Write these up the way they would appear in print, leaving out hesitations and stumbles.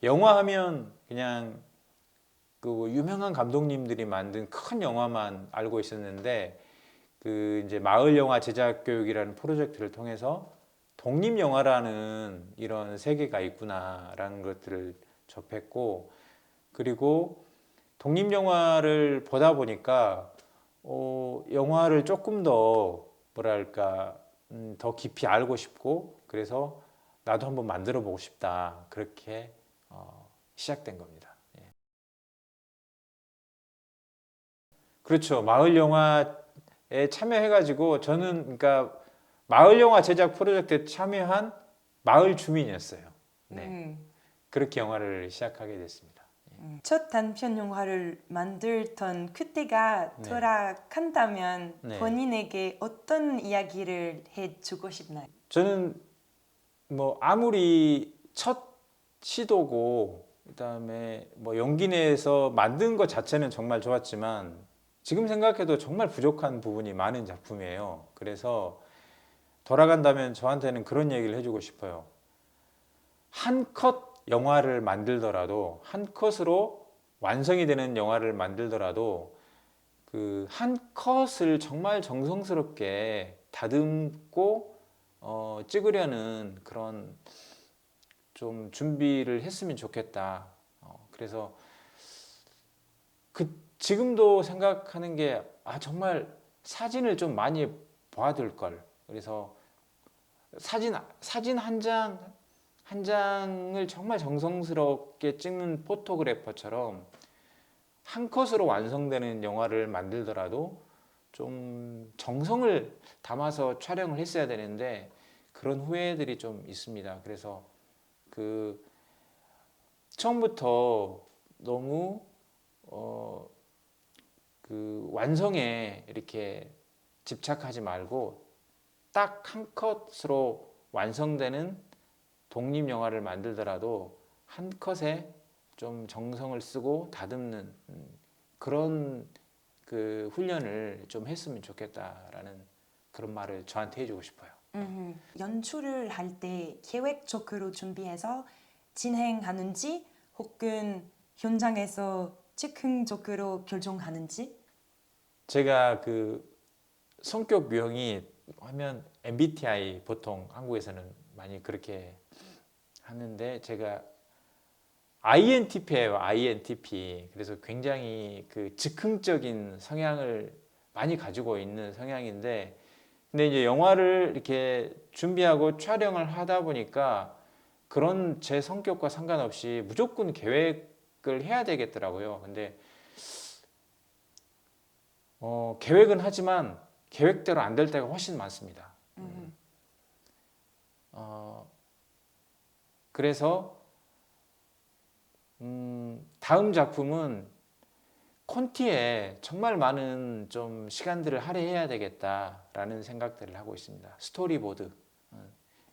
영화 하면 그냥 그 유명한 감독님들이 만든 큰 영화만 알고 있었는데 그 이제 마을 영화 제작 교육이라는 프로젝트를 통해서 독립 영화라는 이런 세계가 있구나라는 것들을 접했고, 그리고 독립 영화를 보다 보니까 영화를 조금 더 뭐랄까 더 깊이 알고 싶고, 그래서 나도 한번 만들어 보고 싶다, 그렇게 시작된 겁니다. 예. 그렇죠. 마을 영화에 참여해가지고 저는 그러니까 마을 영화 제작 프로젝트에 참여한 마을 주민이었어요. 네, 음, 그렇게 영화를 시작하게 됐습니다. 첫 단편 영화를 만들던 그때가 네, 돌아간다면 네. 본인에게 어떤 이야기를 해주고 싶나요? 저는 뭐 아무리 첫 시도고 그다음에 뭐 용기 내서 만든 것 자체는 정말 좋았지만 지금 생각해도 정말 부족한 부분이 많은 작품이에요. 그래서 돌아간다면 저한테는 그런 얘기를 해주고 싶어요. 한 컷 영화를 만들더라도, 한 컷으로 완성이 되는 영화를 만들더라도 그 한 컷을 정말 정성스럽게 다듬고 찍으려는 그런 좀 준비를 했으면 좋겠다. 그래서 지금도 생각하는 게, 정말 사진을 좀 많이 봐둘 걸. 그래서 사진 한 장을 정말 정성스럽게 찍는 포토그래퍼처럼 한 컷으로 완성되는 영화를 만들더라도 좀 정성을 담아서 촬영을 했어야 되는데 그런 후회들이 좀 있습니다. 그래서 그 처음부터 너무 어, 그 완성에 이렇게 집착하지 말고 딱 한 컷으로 완성되는 독립 영화를 만들더라도 한 컷에 좀 정성을 쓰고 다듬는 그런 그 훈련을 좀 했으면 좋겠다라는 그런 말을 저한테 해주고 싶어요. 연출을 할 때 계획적으로 준비해서 진행하는지 혹은 현장에서 즉흥적으로 결정하는지. 제가 그 성격 유형이 하면 MBTI, 보통 한국에서는 많이 그렇게 하는데 제가 INTP예요. INTP. 그래서 굉장히 그 즉흥적인 성향을 많이 가지고 있는 성향인데, 근데 이제 영화를 이렇게 준비하고 촬영을 하다 보니까 그런 제 성격과 상관없이 무조건 계획을 해야 되겠더라고요. 근데 계획은 하지만 계획대로 안 될 때가 훨씬 많습니다. 어, 그래서 다음 작품은 콘티에 정말 많은 좀 시간들을 할애해야 되겠다라는 생각들을 하고 있습니다. 스토리보드. 네.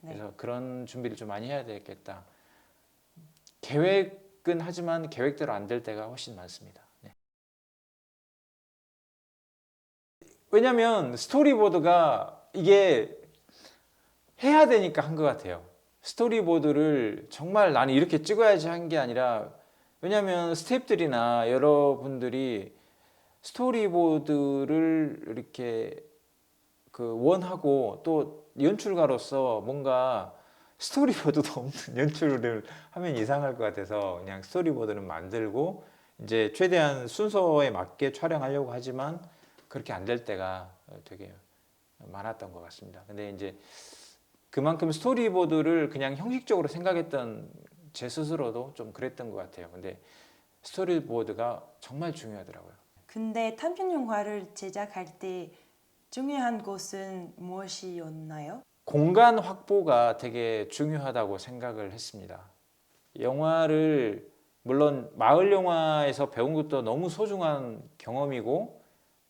그래서 그런 준비를 좀 많이 해야 되겠다. 계획은 하지만 계획대로 안 될 때가 훨씬 많습니다. 네. 왜냐하면 스토리보드가 이게 해야 되니까 한 것 같아요. 스토리보드를 정말 나는 이렇게 찍어야지 한 게 아니라, 왜냐하면 스태프들이나 여러분들이 스토리보드를 이렇게 그 원하고 또 연출가로서 뭔가 스토리보드도 없는 연출을 하면 이상할 것 같아서 그냥 스토리보드는 만들고 이제 최대한 순서에 맞게 촬영하려고 하지만 그렇게 안 될 때가 되게 많았던 것 같습니다. 근데 이제 그만큼 스토리보드를 그냥 형식적으로 생각했던 제 스스로도 좀 그랬던 것 같아요. 근데 스토리보드가 정말 중요하더라고요. 근데 단편 영화를 제작할 때 중요한 것은 무엇이었나요? 공간 확보가 되게 중요하다고 생각을 했습니다. 영화를 물론 마을 영화에서 배운 것도 너무 소중한 경험이고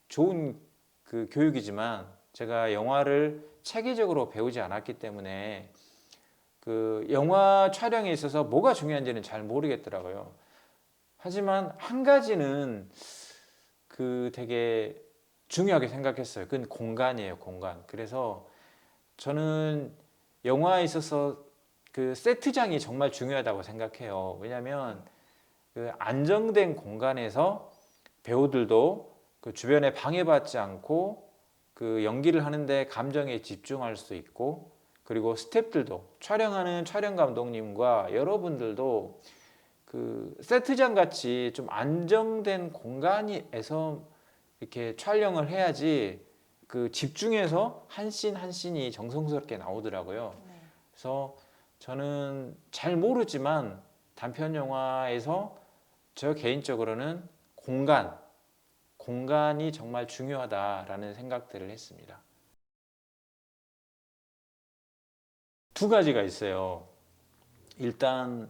좋은 그 교육이지만 제가 영화를 체계적으로 배우지 않았기 때문에 그 영화 촬영에 있어서 뭐가 중요한지는 잘 모르겠더라고요. 하지만 한 가지는 그 되게 중요하게 생각했어요. 그건 공간이에요, 공간. 그래서 저는 영화에 있어서 그 세트장이 정말 중요하다고 생각해요. 왜냐하면 그 안정된 공간에서 배우들도 그 주변에 방해받지 않고 그 연기를 하는데 감정에 집중할 수 있고, 그리고 스태프들도, 촬영하는 촬영 감독님과 여러분들도 그 세트장 같이 좀 안정된 공간에서 이렇게 촬영을 해야지 그 집중해서 한 씬 한 씬이 정성스럽게 나오더라고요. 네. 그래서 저는 잘 모르지만 단편 영화에서 저 개인적으로는 공간이 정말 중요하다라는 생각들을 했습니다. 두 가지가 있어요. 일단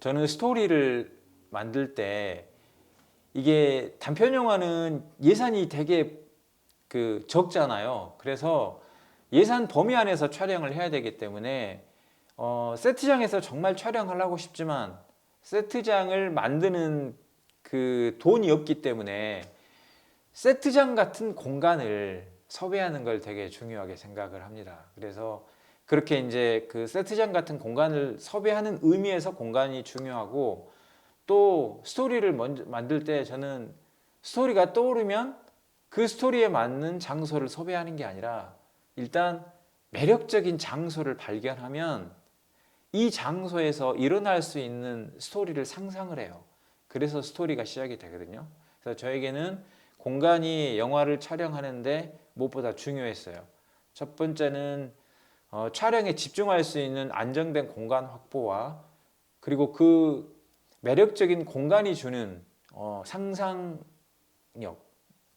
저는 스토리를 만들 때, 이게 단편 영화는 예산이 되게 그 적잖아요. 그래서 예산 범위 안에서 촬영을 해야 되기 때문에 세트장에서 정말 촬영하려고 싶지만 세트장을 만드는 그 돈이 없기 때문에 세트장 같은 공간을 섭외하는 걸 되게 중요하게 생각을 합니다. 그래서 그렇게 이제 그 세트장 같은 공간을 섭외하는 의미에서 공간이 중요하고, 또 스토리를 먼저 만들 때 저는 스토리가 떠오르면 그 스토리에 맞는 장소를 섭외하는 게 아니라 일단 매력적인 장소를 발견하면 이 장소에서 일어날 수 있는 스토리를 상상을 해요. 그래서 스토리가 시작이 되거든요. 그래서 저에게는 공간이 영화를 촬영하는데 무엇보다 중요했어요. 첫 번째는 촬영에 집중할 수 있는 안정된 공간 확보와, 그리고 그 매력적인 공간이 주는 상상력,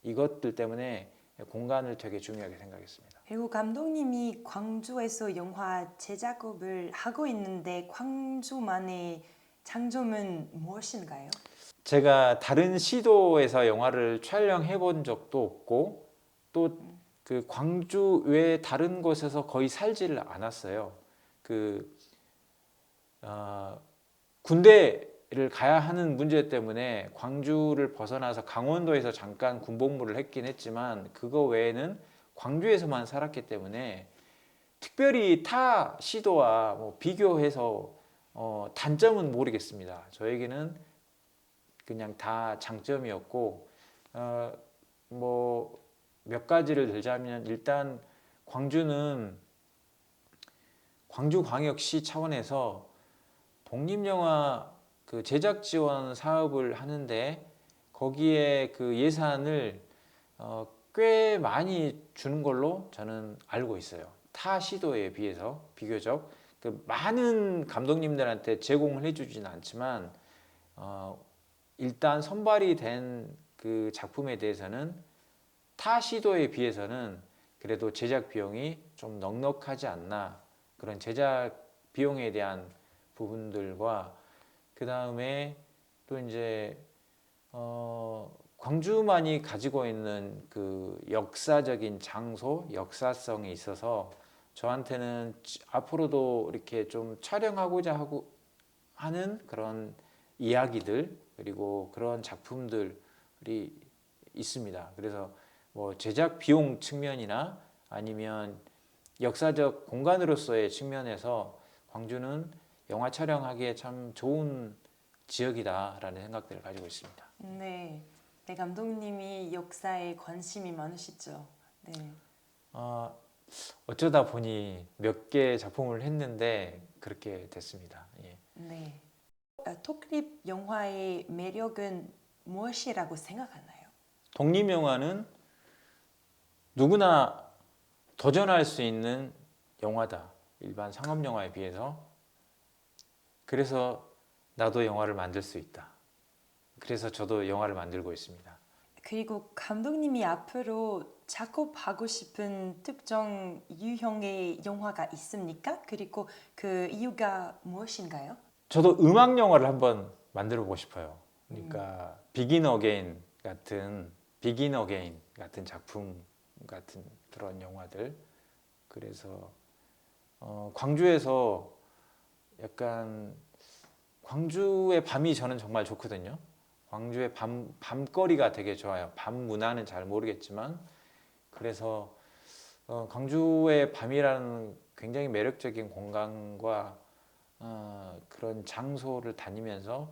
이것들 때문에 공간을 되게 중요하게 생각했습니다. 그리고 감독님이 광주에서 영화 제작업을 하고 있는데 광주만의 장점은 무엇인가요? 제가 다른 시도에서 영화를 촬영해 본 적도 없고, 또 그 광주 외 다른 곳에서 거의 살지를 않았어요. 그 군대를 가야 하는 문제 때문에 광주를 벗어나서 강원도에서 잠깐 군복무를 했긴 했지만 그거 외에는 광주에서만 살았기 때문에 특별히 타 시도와 뭐 비교해서 단점은 모르겠습니다. 저에게는 그냥 다 장점이었고, 뭐 몇 가지를 들자면, 일단 광주는 광주광역시 차원에서 독립영화 그 제작 지원 사업을 하는데 거기에 그 예산을 꽤 많이 주는 걸로 저는 알고 있어요. 타 시도에 비해서 비교적 그 많은 감독님들한테 제공을 해주지는 않지만 일단 선발이 된 그 작품에 대해서는 타 시도에 비해서는 그래도 제작 비용이 좀 넉넉하지 않나, 그런 제작 비용에 대한 부분들과, 그 다음에 또 이제 광주만이 가지고 있는 그 역사적인 장소, 역사성이 있어서 저한테는 앞으로도 이렇게 좀 촬영하고자 하고 하는 그런 이야기들, 그리고 그런 작품들이 있습니다. 그래서 뭐 제작 비용 측면이나 아니면 역사적 공간으로서의 측면에서 광주는 영화 촬영하기에 참 좋은 지역이다라는 생각들을 가지고 있습니다. 네, 네 감독님이 역사에 관심이 많으시죠. 네, 어쩌다 보니 몇 개 작품을 했는데 그렇게 됐습니다. 예. 네. 독립 영화의 매력은 무엇이라고 생각하나요? 독립영화는 누구나 도전할 수 있는 영화다. 일반 상업영화에 비해서. 그래서 나도 영화를 만들 수 있다. 그래서 저도 영화를 만들고 있습니다. 그리고 감독님이 앞으로 작업하고 싶은 특정 유형의 영화가 있습니까? 그리고 그 이유가 무엇인가요? 저도 음악 영화를 한번 만들어 보고 싶어요. 그러니까 비긴 어게인 같은 작품 같은 그런 영화들. 그래서 광주에서 약간 광주의 밤이 저는 정말 좋거든요. 광주의 밤거리가 되게 좋아요. 밤 문화는 잘 모르겠지만, 그래서 광주의 밤이라는 굉장히 매력적인 공간과 그런 장소를 다니면서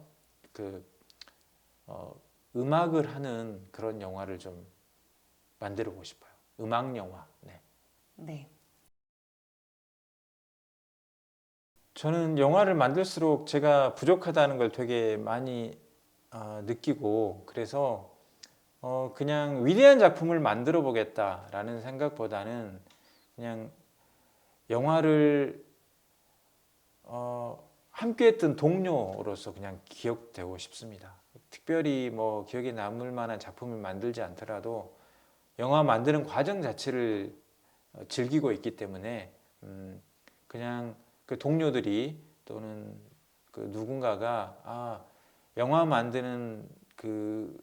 그 음악을 하는 그런 영화를 좀 만들어 보고 싶어요. 음악 영화. 네. 네. 저는 영화를 만들수록 제가 부족하다는 걸 되게 많이 느끼고 그래서 그냥 위대한 작품을 만들어 보겠다라는 생각보다는 그냥 영화를 함께했던 동료로서 그냥 기억되고 싶습니다. 특별히 뭐 기억에 남을 만한 작품을 만들지 않더라도 영화 만드는 과정 자체를 즐기고 있기 때문에 그냥 그 동료들이 또는 그 누군가가 영화 만드는 그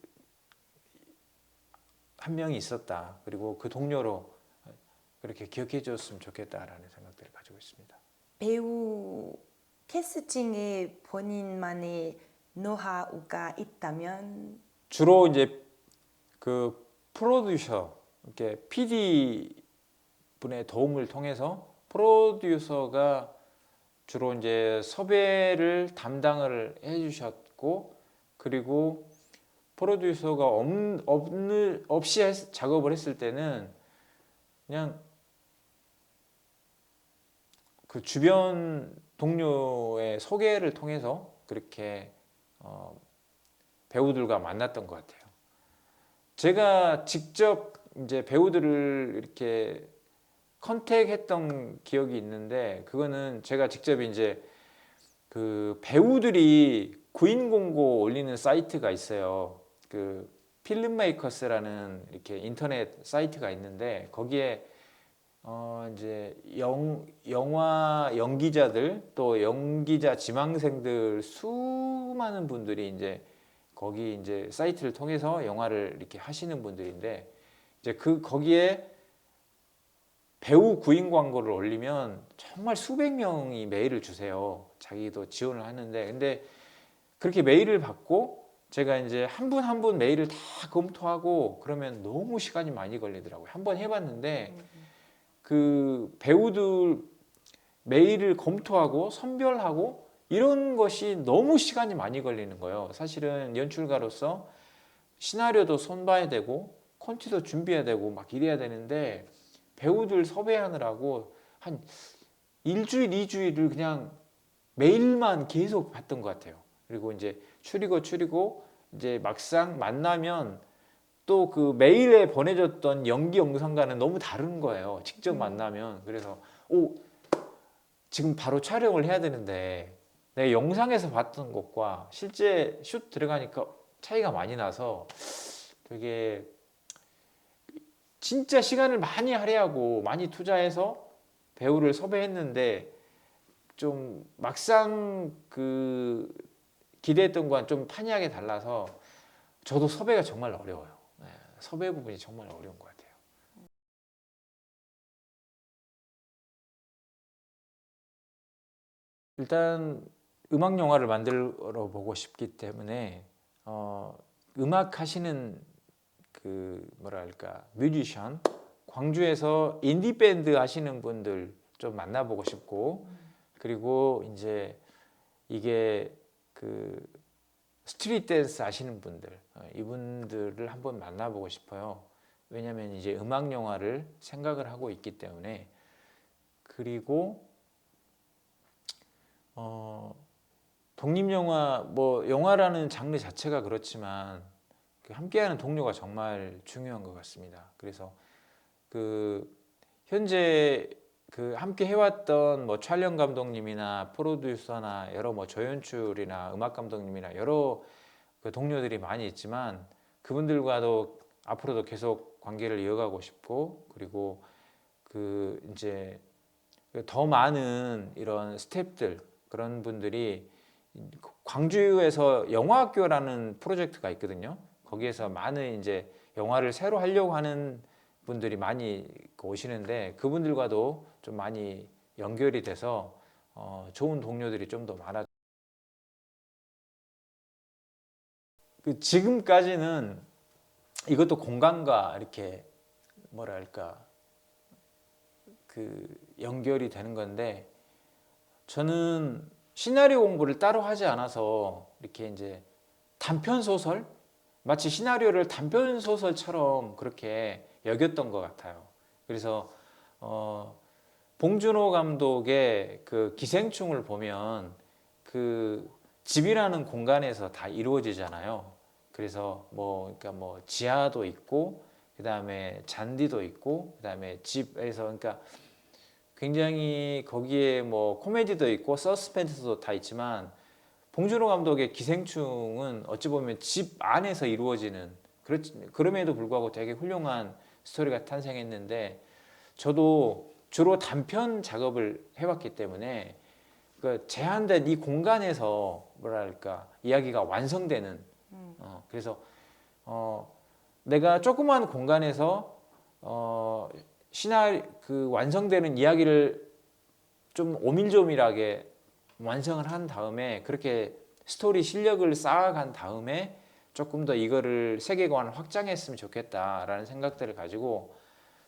한 명이 있었다. 그리고 그 동료로 그렇게 기억해 줬으면 좋겠다라는 생각들을 가지고 있습니다. 배우 캐스팅에 본인만의 노하우가 있다면 주로 이제 그 프로듀서, 이렇게 PD 분의 도움을 통해서 프로듀서가 주로 이제 섭외를 담당을 해주셨고, 그리고 프로듀서가 없이 작업을 했을 때는 그냥 그 주변 동료의 소개를 통해서 그렇게 배우들과 만났던 것 같아요. 제가 직접 이제 배우들을 이렇게 컨택했던 기억이 있는데, 그거는 제가 직접 이제 그 배우들이 구인 공고 올리는 사이트가 있어요. 그 필름메이커스라는 이렇게 인터넷 사이트가 있는데, 거기에 이제 영화 연기자들 또 연기자 지망생들 수많은 분들이 이제 거기 이제 사이트를 통해서 영화를 이렇게 하시는 분들인데, 이제 거기에 배우 구인 광고를 올리면 정말 수백 명이 메일을 주세요. 자기도 지원을 하는데, 근데 그렇게 메일을 받고 제가 이제 한 분 한 분 메일을 다 검토하고 그러면 너무 시간이 많이 걸리더라고요. 한번 해봤는데 그 배우들 메일을 검토하고 선별하고 이런 것이 너무 시간이 많이 걸리는 거예요. 사실은 연출가로서 시나리오도 손봐야 되고 콘티도 준비해야 되고 막 이래야 되는데, 배우들 섭외하느라고 한 일주일, 이주일을 그냥 메일만 계속 봤던 것 같아요. 그리고 이제 추리고 이제 막상 만나면 또 그 메일에 보내줬던 연기 영상과는 너무 다른 거예요. 직접 만나면. 그래서 지금 바로 촬영을 해야 되는데 내가 영상에서 봤던 것과 실제 슛 들어가니까 차이가 많이 나서 되게 진짜 시간을 많이 할애하고 많이 투자해서 배우를 섭외했는데 좀 막상 그 기대했던 거랑 좀 판이하게 달라서 저도 섭외가 정말 어려워요. 네, 섭외 부분이 정말 어려운 것 같아요. 일단 음악 영화를 만들어 보고 싶기 때문에 음악 하시는 그 뭐랄까 뮤지션, 광주에서 인디 밴드 하시는 분들 좀 만나보고 싶고, 그리고 이제 이게 그 스트릿 댄스 하시는 분들, 이분들을 한번 만나보고 싶어요. 왜냐하면 이제 음악 영화를 생각을 하고 있기 때문에. 그리고 독립 영화, 뭐 영화라는 장르 자체가 그렇지만 그 함께하는 동료가 정말 중요한 것 같습니다. 그래서 그 현재 그 함께 해왔던 뭐 촬영 감독님이나 프로듀서나 여러 뭐 조연출이나 음악 감독님이나 여러 그 동료들이 많이 있지만, 그분들과도 앞으로도 계속 관계를 이어가고 싶고, 그리고 그 이제 더 많은 이런 스태프들, 그런 분들이 광주에서 영화학교라는 프로젝트가 있거든요. 거기에서 많은 이제 영화를 새로 하려고 하는 분들이 많이 오시는데, 그분들과도 좀 많이 연결이 돼서 좋은 동료들이 좀 더 많아. 그 지금까지는 이것도 공간과 이렇게 뭐랄까 그 연결이 되는 건데, 저는 시나리오 공부를 따로 하지 않아서 이렇게 이제 단편 소설 마치 시나리오를 단편 소설처럼 그렇게 여겼던 것 같아요. 그래서 봉준호 감독의 그 기생충을 보면 그 집이라는 공간에서 다 이루어지잖아요. 그래서 뭐 그러니까 뭐 지하도 있고 그다음에 잔디도 있고 그다음에 집에서 그러니까 굉장히 거기에 뭐 코미디도 있고 서스펜스도 다 있지만 봉준호 감독의 기생충은 어찌 보면 집 안에서 이루어지는 그럼에도 불구하고 되게 훌륭한 스토리가 탄생했는데 저도 주로 단편 작업을 해왔기 때문에 그 제한된 이 공간에서 뭐랄까 이야기가 완성되는 그래서 내가 조그만 공간에서 그 완성되는 이야기를 좀 오밀조밀하게 완성을 한 다음에 그렇게 스토리 실력을 쌓아간 다음에 조금 더 이거를 세계관을 확장했으면 좋겠다라는 생각들을 가지고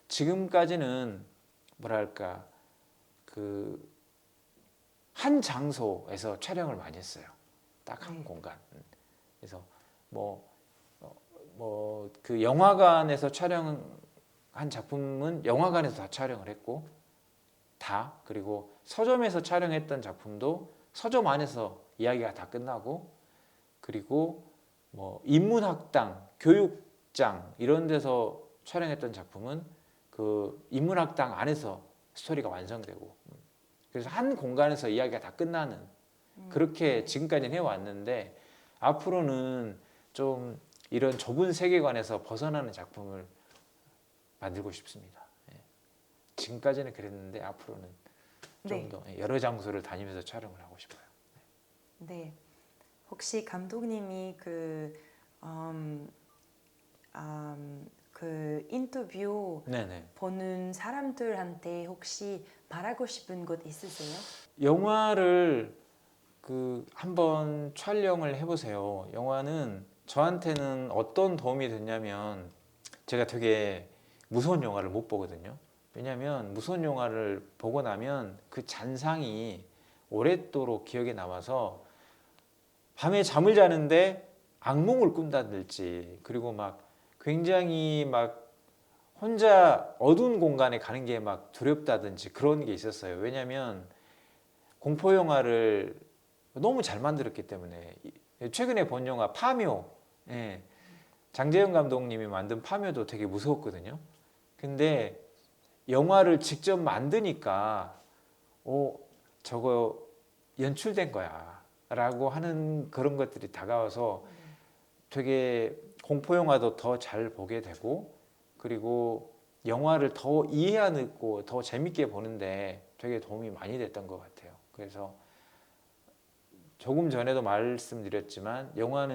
지금까지는 뭐랄까 그 한 장소에서 촬영을 많이 했어요. 딱 한 공간. 그래서 뭐 그 영화관에서 촬영한 작품은 영화관에서 다 촬영을 했고 그리고 서점에서 촬영했던 작품도 서점 안에서 이야기가 다 끝나고 그리고 뭐 인문학당, 교육장 이런 데서 촬영했던 작품은 그 인문학당 안에서 스토리가 완성되고 그래서 한 공간에서 이야기가 다 끝나는 그렇게 지금까지는 해왔는데 앞으로는 좀 이런 좁은 세계관에서 벗어나는 작품을 만들고 싶습니다. 지금까지는 그랬는데 앞으로는 좀 더 여러 장소를 다니면서 촬영을 하고 싶어요. 네. 혹시 감독님이 그 인터뷰 네네. 보는 사람들한테 혹시 말하고 싶은 것 있으세요? 영화를 한번 촬영을 해보세요. 영화는 저한테는 어떤 도움이 됐냐면 제가 되게 무서운 영화를 못 보거든요. 왜냐하면 무서운 영화를 보고 나면 그 잔상이 오랫도록 기억에 남아서 밤에 잠을 자는데 악몽을 꾼다든지 그리고 막 굉장히 막 혼자 어두운 공간에 가는 게 막 두렵다든지 그런 게 있었어요. 왜냐하면 공포 영화를 너무 잘 만들었기 때문에 최근에 본 영화 파묘 장재영 감독님이 만든 파묘도 되게 무서웠거든요. 근데 영화를 직접 만드니까 저거 연출된 거야 라고 하는 그런 것들이 다가와서 되게 공포 영화도 더 잘 보게 되고 그리고 영화를 더 이해하고 더 재밌게 보는데 되게 도움이 많이 됐던 것 같아요. 그래서 조금 전에도 말씀드렸지만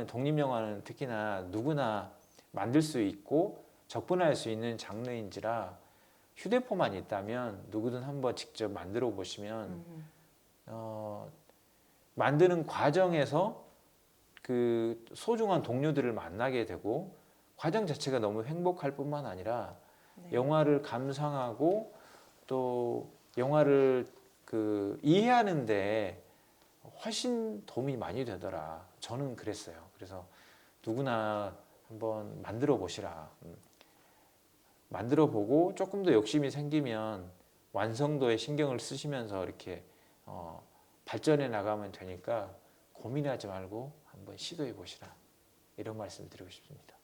독립영화는 특히나 누구나 만들 수 있고 접근할 수 있는 장르인지라 휴대폰만 있다면 누구든 한번 직접 만들어 보시면 만드는 과정에서 그 소중한 동료들을 만나게 되고 과정 자체가 너무 행복할 뿐만 아니라 영화를 감상하고 또 영화를 이해하는데 훨씬 도움이 많이 되더라. 저는 그랬어요. 그래서 누구나 한번 만들어 보시라. 만들어 보고 조금 더 욕심이 생기면 완성도에 신경을 쓰시면서 이렇게 발전해 나가면 되니까 고민하지 말고 한번 시도해 보시라. 이런 말씀 드리고 싶습니다.